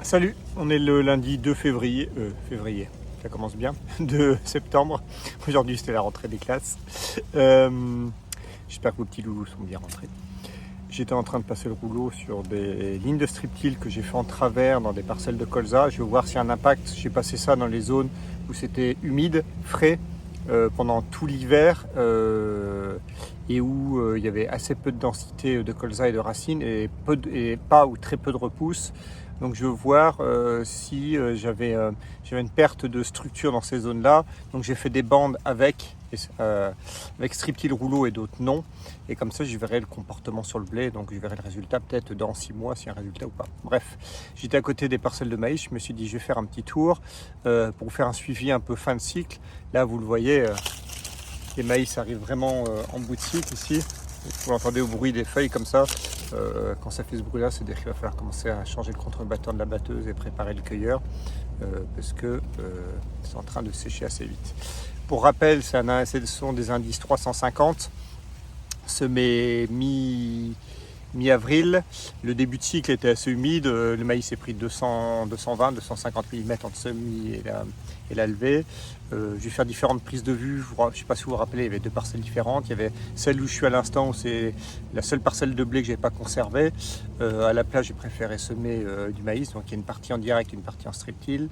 Salut, on est le lundi 2 février, ça commence bien, 2 septembre. Aujourd'hui c'était la rentrée des classes. J'espère que vos petits loulous sont bien rentrés. J'étais en train de passer le rouleau sur des lignes de strip-till que j'ai fait en travers dans des parcelles de colza. Je vais voir s'il y a un impact. J'ai passé ça dans les zones où c'était humide, frais, pendant tout l'hiver et où il y avait assez peu de densité de colza et de racines et pas ou très peu de repousse. Donc je veux voir si j'avais une perte de structure dans ces zones-là. Donc j'ai fait des bandes avec strip-till rouleau et d'autres non. Et comme ça je verrai le comportement sur le blé. Donc je verrai le résultat peut-être dans 6 mois, s'il y a un résultat ou pas. Bref, j'étais à côté des parcelles de maïs. Je me suis dit je vais faire un petit tour pour faire un suivi un peu fin de cycle. Là vous le voyez, les maïs arrivent vraiment en bout de cycle ici. Vous l'entendez au bruit des feuilles comme ça. Quand ça fait ce bruit là, c'est dire qu'il va falloir commencer à changer le contrebattant de la batteuse et préparer le cueilleur parce que c'est en train de sécher assez vite. Pour rappel, ce sont des indices 350 semés mi-avril. Le début de cycle était assez humide, le maïs est pris 220, 250 mm entre semis et la levée. Je vais faire différentes prises de vue. Je ne sais pas si vous vous rappelez, il y avait 2 parcelles différentes. Il y avait celle où je suis à l'instant, où c'est la seule parcelle de blé que je n'avais pas conservée. À la place, j'ai préféré semer du maïs. Donc il y a une partie en direct et une partie en strip-till.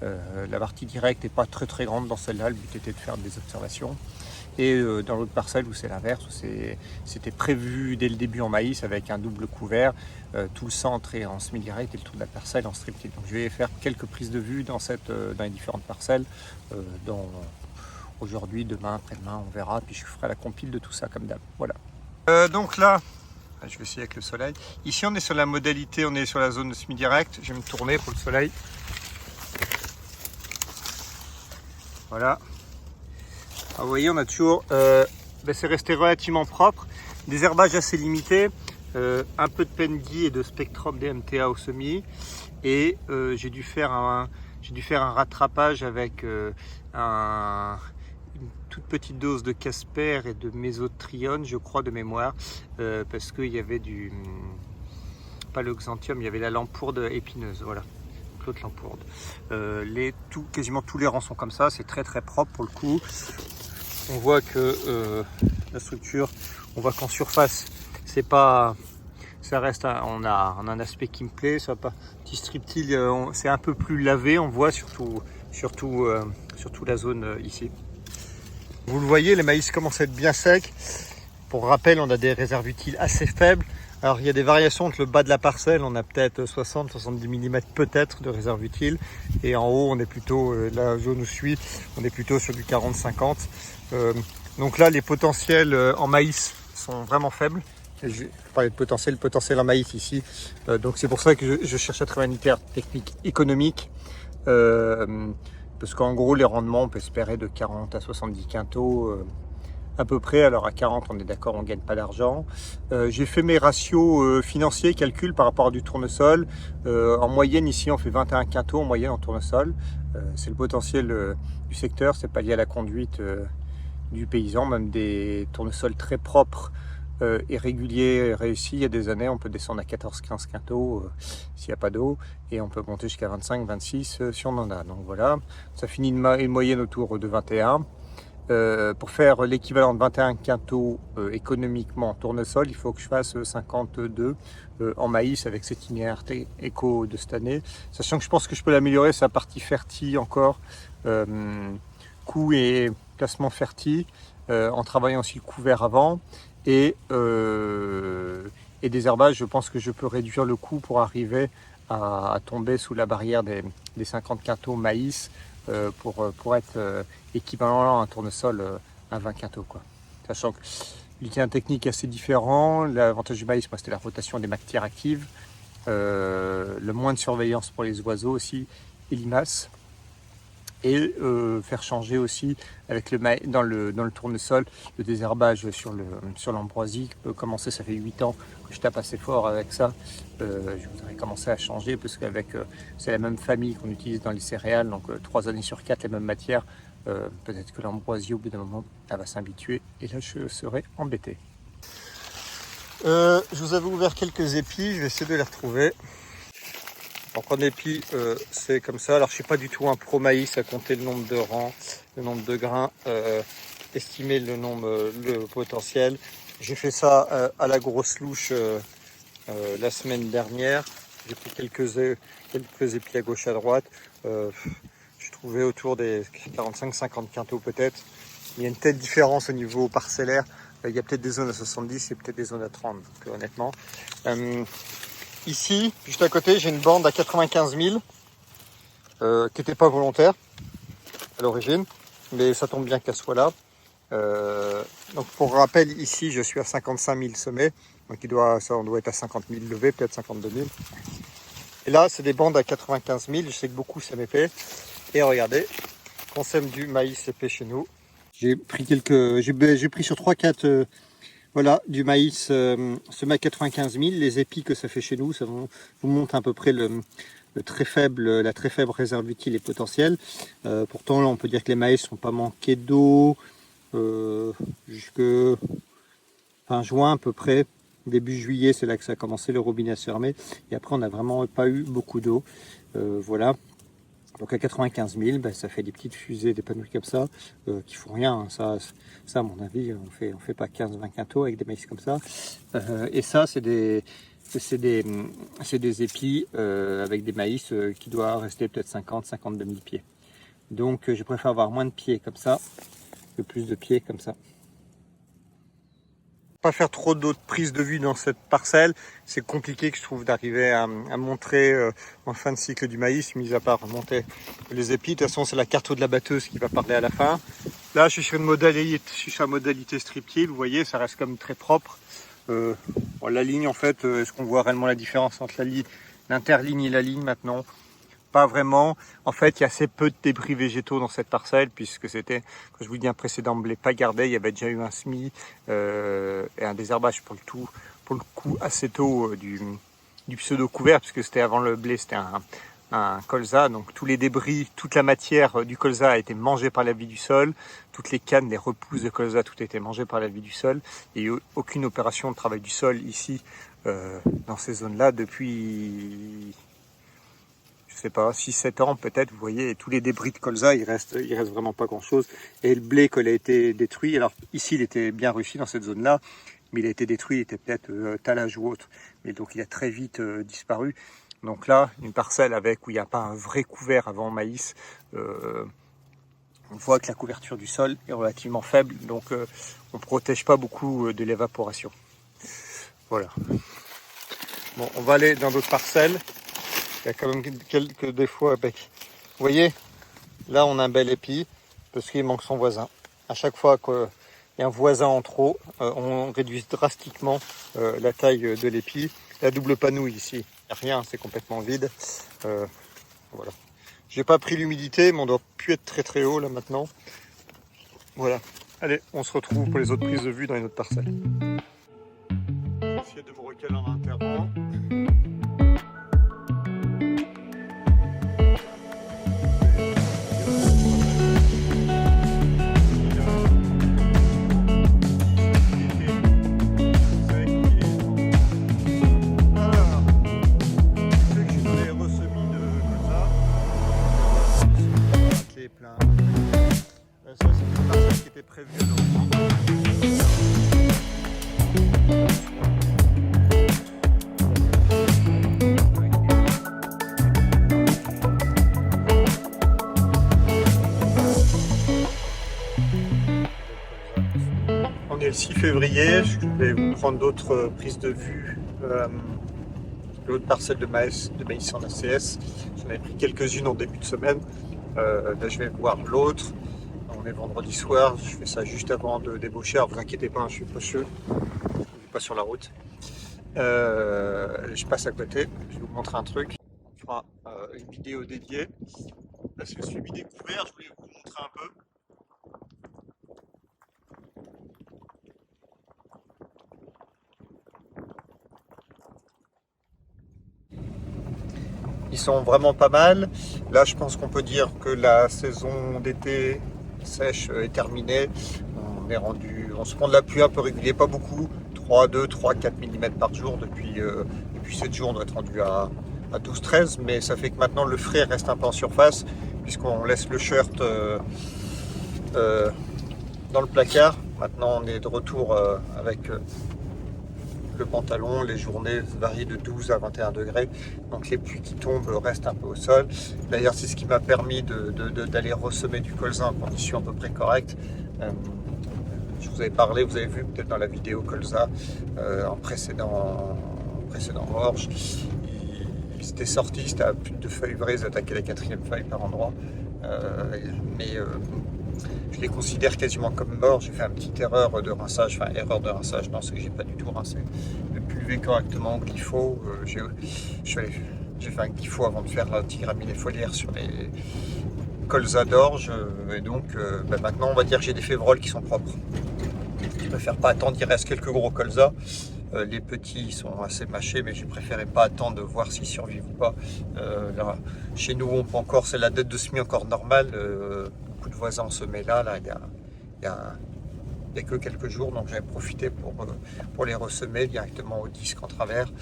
La partie directe n'est pas très grande dans celle-là. Le but était de faire des observations. Et dans l'autre parcelle où c'est l'inverse, où c'était prévu dès le début en maïs avec un double couvert, tout le centre est en semi-direct et le tour de la parcelle en strip-till. Donc je vais faire quelques prises de vue dans les différentes parcelles. Aujourd'hui, demain, après-demain, on verra. Puis je ferai la compile de tout ça comme d'hab. Voilà. Donc là, je vais essayer avec le soleil. Ici, on est sur la modalité, on est sur la zone de semi-direct. Je vais me tourner pour le soleil. Voilà. Alors, vous voyez, on a toujours, c'est resté relativement propre, des herbages assez limités, un peu de Penguy et de Spectrum DMTA au semis, et j'ai dû faire un rattrapage avec une toute petite dose de Casper et de Mésotrione, je crois, de mémoire, parce qu'il y avait pas le xanthium, il y avait la lampourde épineuse, voilà. L'autre lampourde. Quasiment tous les rangs sont comme ça, c'est très propre pour le coup. On voit que la structure, on voit qu'en surface, c'est pas, ça reste, on a un aspect qui me plaît, ça pas, petit strip-till, c'est un peu plus lavé, on voit surtout la zone ici. Vous le voyez, les maïs commencent à être bien secs. Pour rappel, on a des réserves utiles assez faibles. Alors il y a des variations entre le bas de la parcelle, on a peut-être 60-70 mm peut-être de réserve utile. Et en haut, on est plutôt, la zone où je suis, on est plutôt sur du 40-50. Donc là, les potentiels en maïs sont vraiment faibles. Et je vais parler de potentiel en maïs ici. Donc c'est pour ça que je cherche à travailler une technique économique. Parce qu'en gros, les rendements, on peut espérer de 40 à 70 quintaux. À peu près, alors à 40 on est d'accord, on ne gagne pas d'argent. J'ai fait mes ratios financiers, calculs par rapport à du tournesol. En moyenne ici on fait 21 quintaux en moyenne en tournesol. C'est le potentiel du secteur, c'est pas lié à la conduite du paysan, même des tournesols très propres et réguliers, réussis. Il y a des années on peut descendre à 14-15 quintaux s'il n'y a pas d'eau, et on peut monter jusqu'à 25-26 si on en a. Donc voilà, ça finit une moyenne autour de 21. Pour faire l'équivalent de 21 quintaux économiquement en tournesol, il faut que je fasse 52 en maïs avec cette itinéraire éco de cette année. Sachant que je pense que je peux l'améliorer sur la partie fertile encore, coût et placement fertile, en travaillant aussi le couvert avant. Et des herbages, je pense que je peux réduire le coût pour arriver à tomber sous la barrière des 50 quintaux maïs. Pour être équivalent à un tournesol à 20 quintaux, quoi. Sachant que l'itinéraire technique est assez différent. L'avantage du maïs, c'était la rotation des matières actives, le moins de surveillance pour les oiseaux aussi, et limaces, et faire changer aussi avec dans le tournesol le désherbage sur l'ambroisie qui peut commencer. Ça fait 8 ans que je tape assez fort avec ça. Je voudrais commencer à changer parce qu'avec c'est la même famille qu'on utilise dans les céréales, donc 3 années sur 4 les mêmes matières. Peut-être que l'ambroisie au bout d'un moment elle va s'habituer et là je serai embêté. Je vous avais ouvert quelques épis, je vais essayer de les retrouver. Donc en épi, c'est comme ça. Alors je suis pas du tout un pro maïs à compter le nombre de rangs, le nombre de grains, estimer le potentiel. J'ai fait ça à la grosse louche la semaine dernière. J'ai pris quelques épis à gauche à droite. Je trouvais autour des 45-50 quintaux peut-être. Il y a une telle différence au niveau parcellaire. Il y a peut-être des zones à 70 et peut-être des zones à 30, donc, honnêtement. Ici, juste à côté, j'ai une bande à 95 000 qui n'était pas volontaire à l'origine, mais ça tombe bien qu'elle soit là. Donc pour rappel, ici, je suis à 55 000 sommets, donc on doit être à 50 000 levés, peut-être 52 000. Et là, c'est des bandes à 95 000, je sais que beaucoup ça m'épais. Et regardez, on sème du maïs épais chez nous. J'ai pris sur 3-4 voilà, du maïs semé à 95 000. Les épis que ça fait chez nous, ça vous montre à peu près la très faible réserve utile et potentielle. Pourtant, là, on peut dire que les maïs ne sont pas manqués d'eau jusque fin juin à peu près. Début juillet, c'est là que ça a commencé, le robinet à se fermer. Et après, on n'a vraiment pas eu beaucoup d'eau. Voilà. Donc à 95 000, ben, ça fait des petites fusées d'épanouis comme ça, qui font rien. Ça, à mon avis, on fait pas 15-20 quintaux avec des maïs comme ça. Et ça, c'est des épis avec des maïs qui doivent rester peut-être 50-52 000 pieds. Donc je préfère avoir moins de pieds comme ça que plus de pieds comme ça. Pas faire trop d'autres prises de vue dans cette parcelle, c'est compliqué que je trouve d'arriver à montrer en fin de cycle du maïs, mis à part monter les épis. De toute façon, c'est la carte de la batteuse qui va parler à la fin. Là, je suis sur une modalité strip till, vous voyez, ça reste comme très propre. Bon, la ligne, en fait, est-ce qu'on voit réellement la différence entre l'interligne et la ligne maintenant? Pas vraiment. En fait, il y a assez peu de débris végétaux dans cette parcelle, puisque c'était, comme je vous dis, un précédent blé pas gardé. Il y avait déjà eu un semis et un désherbage pour le coup assez tôt du pseudo couvert, puisque c'était avant le blé, c'était un colza. Donc tous les débris, toute la matière du colza a été mangée par la vie du sol. Toutes les cannes, les repousses de colza, tout a été mangé par la vie du sol. Il n'y a eu aucune opération de travail du sol ici, dans ces zones-là, depuis... je sais pas, 6-7 ans peut-être, vous voyez, et tous les débris de colza, il reste vraiment pas grand-chose. Et le blé qui a été détruit, alors ici il était bien réussi dans cette zone-là, mais il a été détruit, il était peut-être talage ou autre, mais donc il a très vite disparu. Donc là, une parcelle où il n'y a pas un vrai couvert avant maïs, on voit que la couverture du sol est relativement faible, donc on ne protège pas beaucoup de l'évaporation. Voilà. Bon, on va aller dans d'autres parcelles. Il y a quand même quelques défauts avec. Vous voyez, là on a un bel épi parce qu'il manque son voisin. À chaque fois qu'il y a un voisin en trop, on réduit drastiquement la taille de l'épi. La double panouille ici, il n'y a rien, c'est complètement vide. Voilà. J'ai pas pris l'humidité, mais on doit plus être très très haut là maintenant. Voilà. Allez, on se retrouve pour les autres prises de vue dans une autre parcelle. Essayer de me recaler en interrompt. Ça, c'est une parcelle qui était prévue à l'origine. On est le 6 février, je vais vous prendre d'autres prises de vue, d'autres parcelles de maïs en ACS. J'en ai pris quelques-unes en début de semaine. Là, je vais voir l'autre. On est vendredi soir, je fais ça juste avant de débaucher. Alors, vous inquiétez pas, je suis pas chaud, je ne suis pas sur la route. Je passe à côté, je vais vous montrer un truc. On fera une vidéo dédiée. Parce que suivi des couverts, je voulais vous montrer un peu. Ils sont vraiment pas mal. Là, je pense qu'on peut dire que la saison d'été sèche est terminée. On se prend de la pluie un peu régulier, pas beaucoup. 3, 4 mm par jour. Depuis 7 jours, on doit être rendu à à 12-13, mais ça fait que maintenant le frais reste un peu en surface, puisqu'on laisse le shirt dans le placard. Maintenant on est de retour avec le pantalon. Les journées varient de 12 à 21 degrés, donc les pluies qui tombent restent un peu au sol. D'ailleurs c'est ce qui m'a permis d'aller ressemer du colza en conditions à peu près correctes. Je vous avais parlé, vous avez vu peut-être dans la vidéo colza en précédent orge, il s'était sorti, c'était à plus de feuilles vraies, ils attaquaient la 4e feuille par endroit, mais je les considère quasiment comme morts. J'ai fait une petite erreur de rinçage, enfin erreur de rinçage, non, c'est que j'ai pas du tout rincé, de pulver correctement au glypho. J'ai fait un glypho avant de faire l'antigraminée foliaire sur les colza d'orge, et donc maintenant on va dire que j'ai des févroles qui sont propres. Je préfère pas attendre, il reste quelques gros colza. Les petits sont assez mâchés, mais j'ai préféré pas attendre de voir s'ils survivent ou pas. Là, chez nous, on peut encore, c'est la date de semis encore normale. Beaucoup de voisins ont semé là, il y a que quelques jours, donc j'avais profité pour les ressemer directement au disque en travers.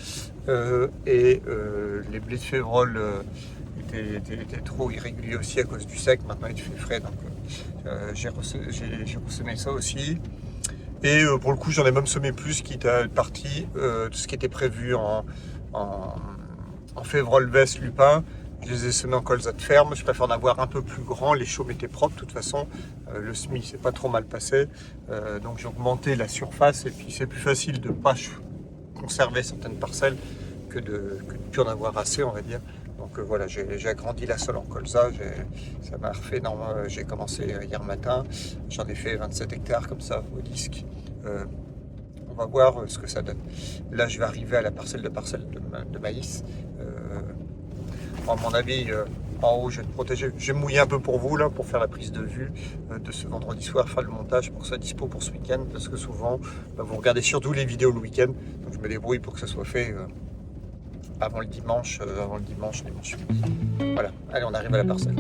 Les blés de févrole étaient trop irréguliers aussi à cause du sec. Maintenant il fait frais, donc j'ai ressemé ça aussi. Et pour le coup, j'en ai même semé plus, qui était parti de ce qui était prévu en févrole, veste, lupin. Je les ai semés en colza de ferme. Je préfère en avoir un peu plus grand. Les chaumes étaient propres de toute façon. Le semis s'est pas trop mal passé. Donc j'ai augmenté la surface. Et puis c'est plus facile de ne pas conserver certaines parcelles que de plus en avoir assez, on va dire. Donc voilà, j'ai agrandi la sole en colza. Ça m'a refait énormément. J'ai commencé hier matin. J'en ai fait 27 hectares comme ça au disque. On va voir ce que ça donne. Là, je vais arriver à la parcelle de maïs. À mon avis, en haut, je vais te protéger. Je vais me mouiller un peu pour vous, là, pour faire la prise de vue de ce vendredi soir, faire le montage pour que ça soit dispo pour ce week-end. Parce que souvent, vous regardez surtout les vidéos le week-end. Donc, je me débrouille pour que ça soit fait avant le dimanche midi. Voilà, allez, on arrive à la parcelle.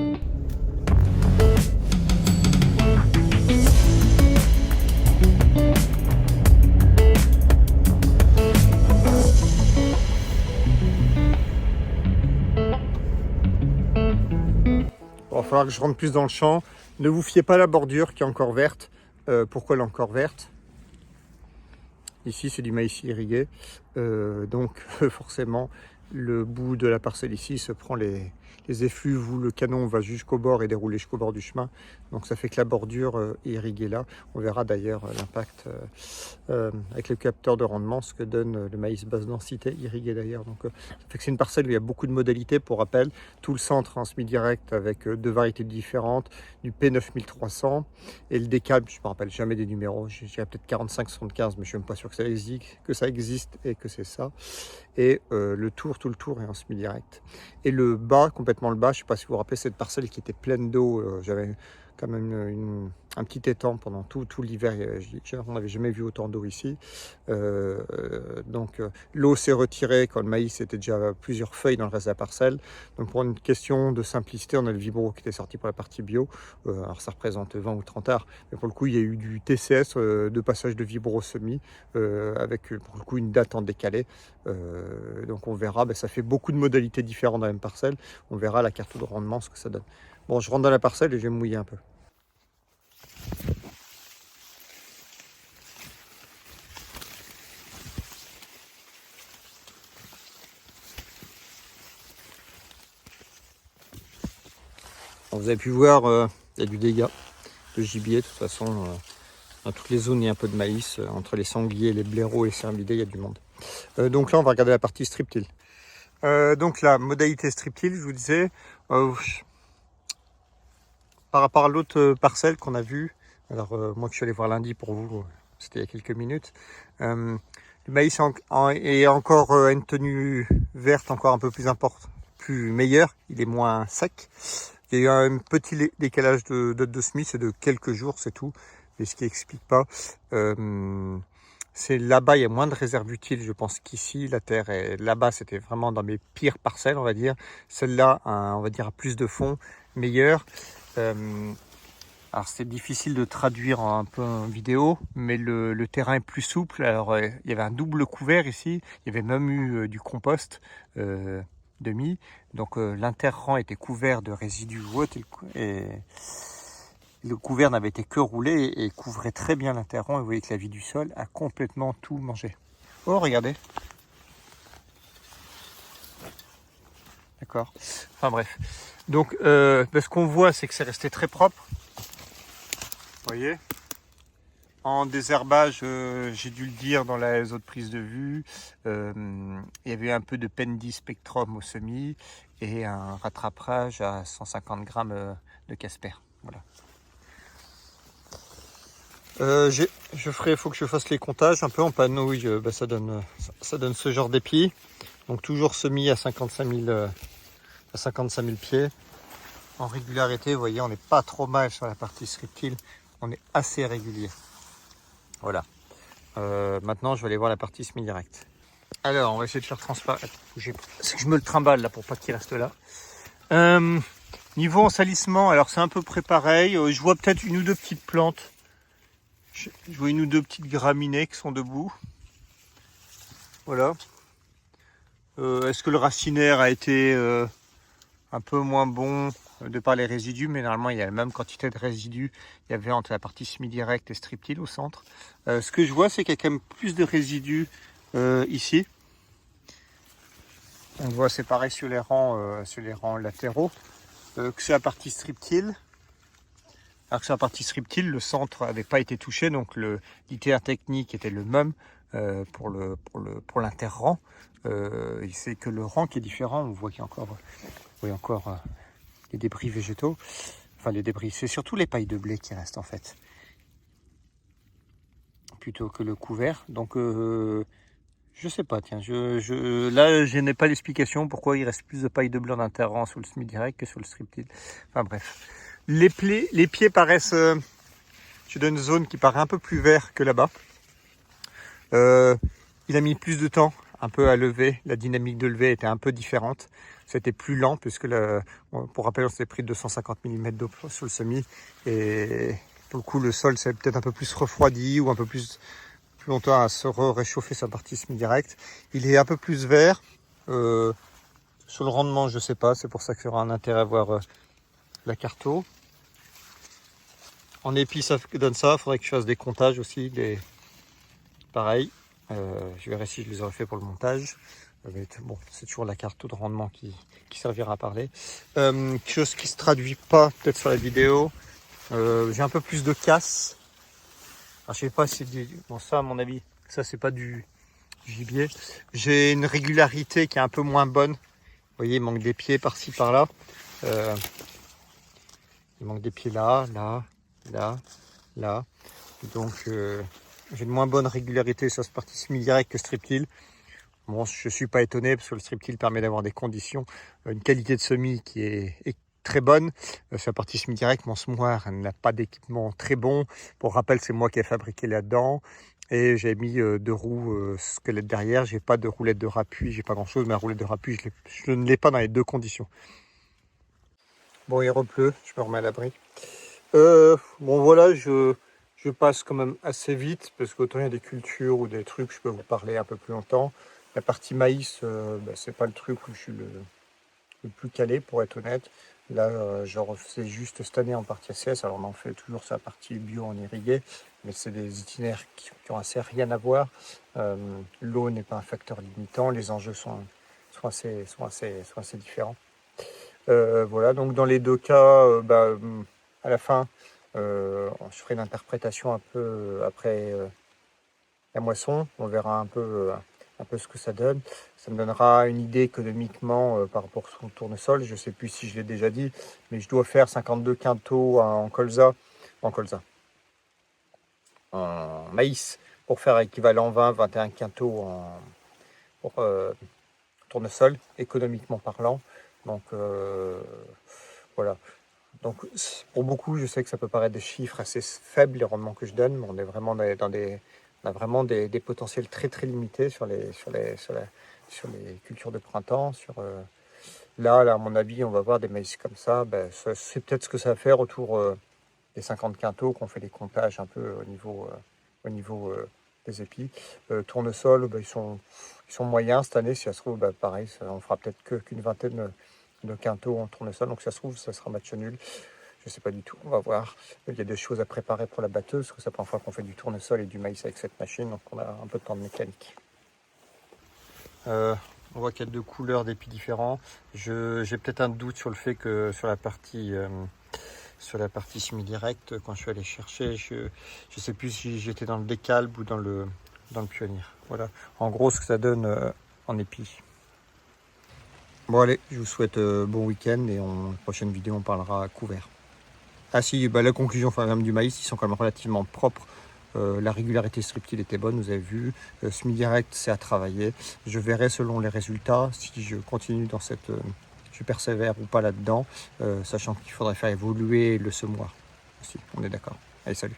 Bon, il va falloir que je rentre plus dans le champ. Ne vous fiez pas à la bordure qui est encore verte. Pourquoi elle est encore verte? Ici, c'est du maïs irrigué. Donc, forcément, le bout de la parcelle ici se prend les effluves où le canon va jusqu'au bord et dérouler jusqu'au bord du chemin. Donc, ça fait que la bordure est irriguée là. On verra d'ailleurs l'impact avec le capteur de rendement, ce que donne le maïs basse densité irrigué d'ailleurs. Donc, ça fait que c'est une parcelle où il y a beaucoup de modalités. Pour rappel, tout le centre en semi-direct avec deux variétés différentes, du P9300 et le décal, je ne me rappelle jamais des numéros, j'ai peut-être 45-75, mais je ne suis même pas sûr que ça existe et que c'est ça. Et tout le tour est en semi-direct. Et le bas, complètement le bas, je ne sais pas si vous vous rappelez cette parcelle qui était pleine d'eau, j'avais quand même un petit étang pendant tout l'hiver, on n'avait jamais vu autant d'eau ici. Donc l'eau s'est retirée quand le maïs était déjà plusieurs feuilles dans le reste de la parcelle. Donc pour une question de simplicité, on a le vibro qui était sorti pour la partie bio. Alors ça représente 20 ou 30 arts, mais pour le coup il y a eu du TCS de passage de vibro semi avec pour le coup une date en décalé. Donc on verra, ça fait beaucoup de modalités différentes dans la même parcelle. On verra la carte de rendement, ce que ça donne. Bon, je rentre dans la parcelle et je vais me mouiller un peu. Bon, vous avez pu voir, il y a du dégât de gibier. De toute façon, dans toutes les zones, il y a un peu de maïs. Entre les sangliers, les blaireaux et les cervidés, il y a du monde. Donc là, on va regarder la partie strip-till. Donc la modalité strip-till, je vous disais, par rapport à l'autre parcelle qu'on a vue, alors moi que je suis allé voir lundi pour vous, c'était il y a quelques minutes, le maïs est encore à une tenue verte encore un peu plus importante, plus meilleure, il est moins sec. Il y a eu un petit décalage de semis, c'est de quelques jours, c'est tout, mais ce qui explique pas. C'est là-bas, il y a moins de réserves utiles, je pense qu'ici, la terre est là-bas, c'était vraiment dans mes pires parcelles, on va dire. Celle-là, on va dire, a plus de fond, meilleure. Alors c'est difficile de traduire un peu en vidéo, mais le terrain est plus souple. Alors il y avait un double couvert ici, il y avait même eu du compost. demi. Donc l'inter-rang était couvert de résidus et le couvert n'avait été que roulé et couvrait très bien l'inter-rang. Et vous voyez que la vie du sol a complètement tout mangé. Oh, regardez. D'accord. Enfin bref. Donc ce qu'on voit, c'est que c'est resté très propre. Vous voyez. En désherbage, j'ai dû le dire dans les autres prises de vue, il y avait un peu de Pendy Spectrum au semis et un rattrapage à 150 grammes de Casper. Voilà. Il faut que je fasse les comptages un peu en panouille, ça donne ce genre d'épi. Donc toujours semis à 55 000 pieds. En régularité, vous voyez, on n'est pas trop mal sur la partie scriptile, on est assez régulier. Voilà. Maintenant, je vais aller voir la partie semi-direct. Alors, on va essayer de faire transparaître. C'est que je me le trimballe là pour pas qu'il reste là. Niveau ensalissement, alors c'est un peu près pareil. Je vois peut-être une ou deux petites plantes. Je vois une ou deux petites graminées qui sont debout. Voilà. Est-ce que le racinaire a été un peu moins bon de par les résidus, mais normalement il y a la même quantité de résidus il y avait entre la partie semi-direct et striptile au centre. Ce que je vois, c'est qu'il y a quand même plus de résidus ici. On voit c'est pareil sur les rangs latéraux que sur la partie striptile. Alors que sur la partie striptile, le centre n'avait pas été touché, donc l'itinéraire technique était le même pour l'inter-rang. C'est que le rang qui est différent. On voit qu'il y a encore les débris végétaux. Enfin, les débris, c'est surtout les pailles de blé qui restent en fait, plutôt que le couvert. Donc, je sais pas, tiens, là, je n'ai pas l'explication pourquoi il reste plus de paille de blé en inter-rang sur le semi-direct que sur le striptile. Enfin, bref. Les pieds paraissent... je donne une zone qui paraît un peu plus vert que là-bas. Il a mis plus de temps un peu à lever. La dynamique de levée était un peu différente. C'était plus lent puisque, pour rappel, on s'est pris 250 mm d'eau sur le semis. Et pour le coup, le sol s'est peut-être un peu plus refroidi ou un peu plus longtemps à se réchauffer sa partie semi-direct. Il est un peu plus vert. Sur le rendement, je sais pas. C'est pour ça qu'il y aura un intérêt à voir la carto. En épi, ça donne ça. Il faudrait que je fasse des comptages aussi. Pareil. Je verrai si je les aurais fait pour le montage. Mais bon, c'est toujours la carte de rendement qui servira à parler. Quelque chose qui se traduit pas peut-être sur la vidéo. J'ai un peu plus de casse. Alors, je sais pas si bon, ça à mon avis, ça c'est pas du gibier. J'ai une régularité qui est un peu moins bonne. Vous voyez, il manque des pieds par-ci par-là. Il manque des pieds là, là. Donc j'ai une moins bonne régularité sur cette partie semi-direct que striptile. Bon, je ne suis pas étonné parce que le striptile permet d'avoir des conditions, une qualité de semis qui est très bonne. Sur la partie semi-direct, mon semoir n'a pas d'équipement très bon. Pour rappel, c'est moi qui ai fabriqué là-dedans. Et j'ai mis deux roues squelette derrière. J'ai pas de roulette de rappui, j'ai pas grand-chose. Mais la roulette de rappui, je ne l'ai pas dans les deux conditions. Bon, il repleut, je me remets à l'abri. Bon, voilà, je passe quand même assez vite parce qu'autant il y a des cultures ou des trucs, je peux vous parler un peu plus longtemps. La partie maïs, c'est pas le truc où je suis le plus calé, pour être honnête. Là, je refais juste cette année en partie ACS. Alors, on en fait toujours sur la partie bio en irrigué, mais c'est des itinéraires qui ont assez rien à voir. L'eau n'est pas un facteur limitant. Les enjeux sont assez différents. Voilà, donc dans les deux cas, à la fin, je ferai une interprétation un peu après la moisson. On verra un peu ce que ça donne. Ça me donnera une idée économiquement par rapport au tournesol. Je ne sais plus si je l'ai déjà dit, mais je dois faire 52 quintaux en maïs pour faire équivalent 20-21 quintaux pour tournesol, économiquement parlant. Donc voilà. Donc pour beaucoup, je sais que ça peut paraître des chiffres assez faibles, les rendements que je donne, mais on est vraiment on a vraiment des potentiels très très limités sur les cultures de printemps. Là, à mon avis, on va voir des maïs comme ça. C'est peut-être ce que ça va faire autour des 50 quintaux qu'on fait des comptages un peu au niveau les épis. Tournesol, ils sont moyens cette année. Si ça se trouve, pareil, on fera peut-être qu'une vingtaine de quintaux en tournesol. Donc si ça se trouve, ça sera match nul. Je ne sais pas du tout, on va voir. Il y a des choses à préparer pour la batteuse, parce que c'est la première fois qu'on fait du tournesol et du maïs avec cette machine, donc on a un peu de temps de mécanique. On voit qu'il y a deux couleurs d'épis différents. J'ai peut-être un doute sur le fait que sur la partie semi-direct, quand je suis allé chercher, je ne sais plus si j'étais dans le décalbe ou dans le pionnier. Voilà, en gros ce que ça donne en épis. Bon allez, je vous souhaite bon week-end et en prochaine vidéo on parlera couvert. Ah si, la conclusion du maïs, ils sont quand même relativement propres. La régularité structurelle était bonne, vous avez vu. Semi-direct, c'est à travailler. Je verrai selon les résultats si je continue dans cette... je persévère ou pas là-dedans, sachant qu'il faudrait faire évoluer le semoir aussi. On est d'accord. Allez, salut.